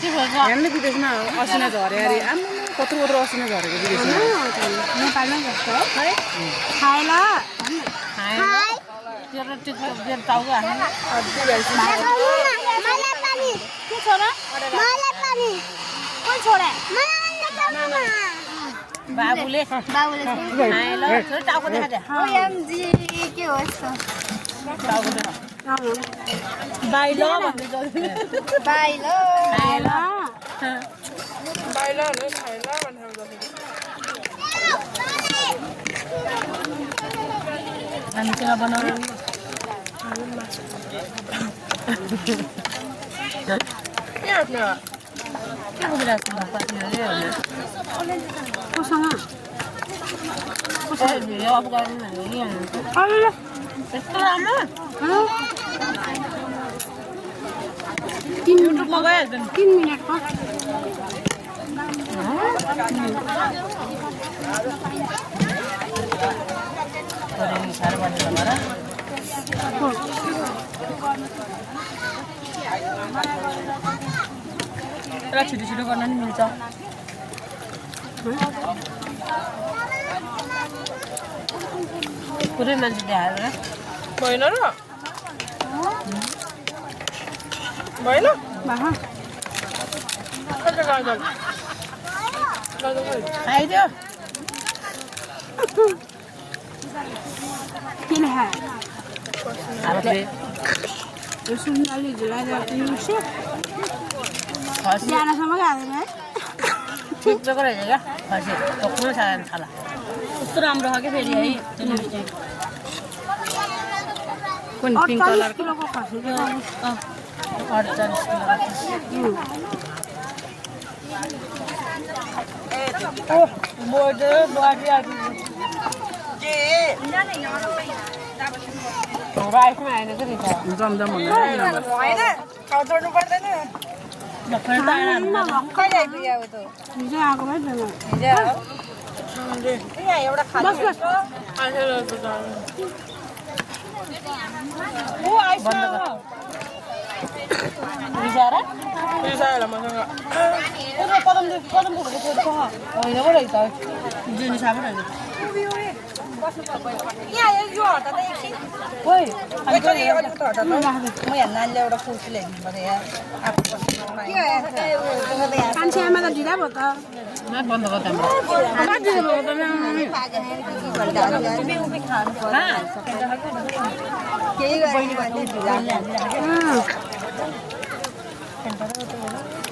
हेर्नु विदेशमा असिना झरे अरे आम्मा कत्रो कत्रो असिना झरेको विदेशमा नेपालमै जस्तो है खाएला बाबुले खाएला टाउको देखाइदे ओएमजी के हो यस्तो बाइलो भन्दै बाइलो खाएला बाइला नै खाइला भनेर हामी चाहिँ बनाउनु के आफ्नो के बोलिरहेको छ पार्टीले कोसँग कसरी अब गर्नु भने यस्तो राम्रो युट्युबमा गइहाल्छ नि 3 मिनेटको साह्रो बनेको भएर त्यसलाई छिटो छिटो गर्न नि मिल्छ पुरै मान्छे देखाएर भएन र भएन बाहा कता गाजल खाइदियो किन है हामीले यो सुन्दरले झुलाइदियो तिमीसे खसी जानासम्म खाँदैन है ठिक रहेछ क्या खसी टोक्नु सारा खाला कस्तो राम्रो छ क्या फेरि है कुन पिङ्क 48 किलोको खसी 48 किलो राइसमा आएन क्या जमजम भन्दा कहिले आइपुग्यो अब त हिजो आएको भए बस बस बिचारा रिसायो मसँग कदम होइन पो रहेछ जुनी साबुन होइन नानीले एउटा कुर्सी ल्याइदिनु पर्यो मान्छे आमा त ढिला भयो त बन्द गर्दा केही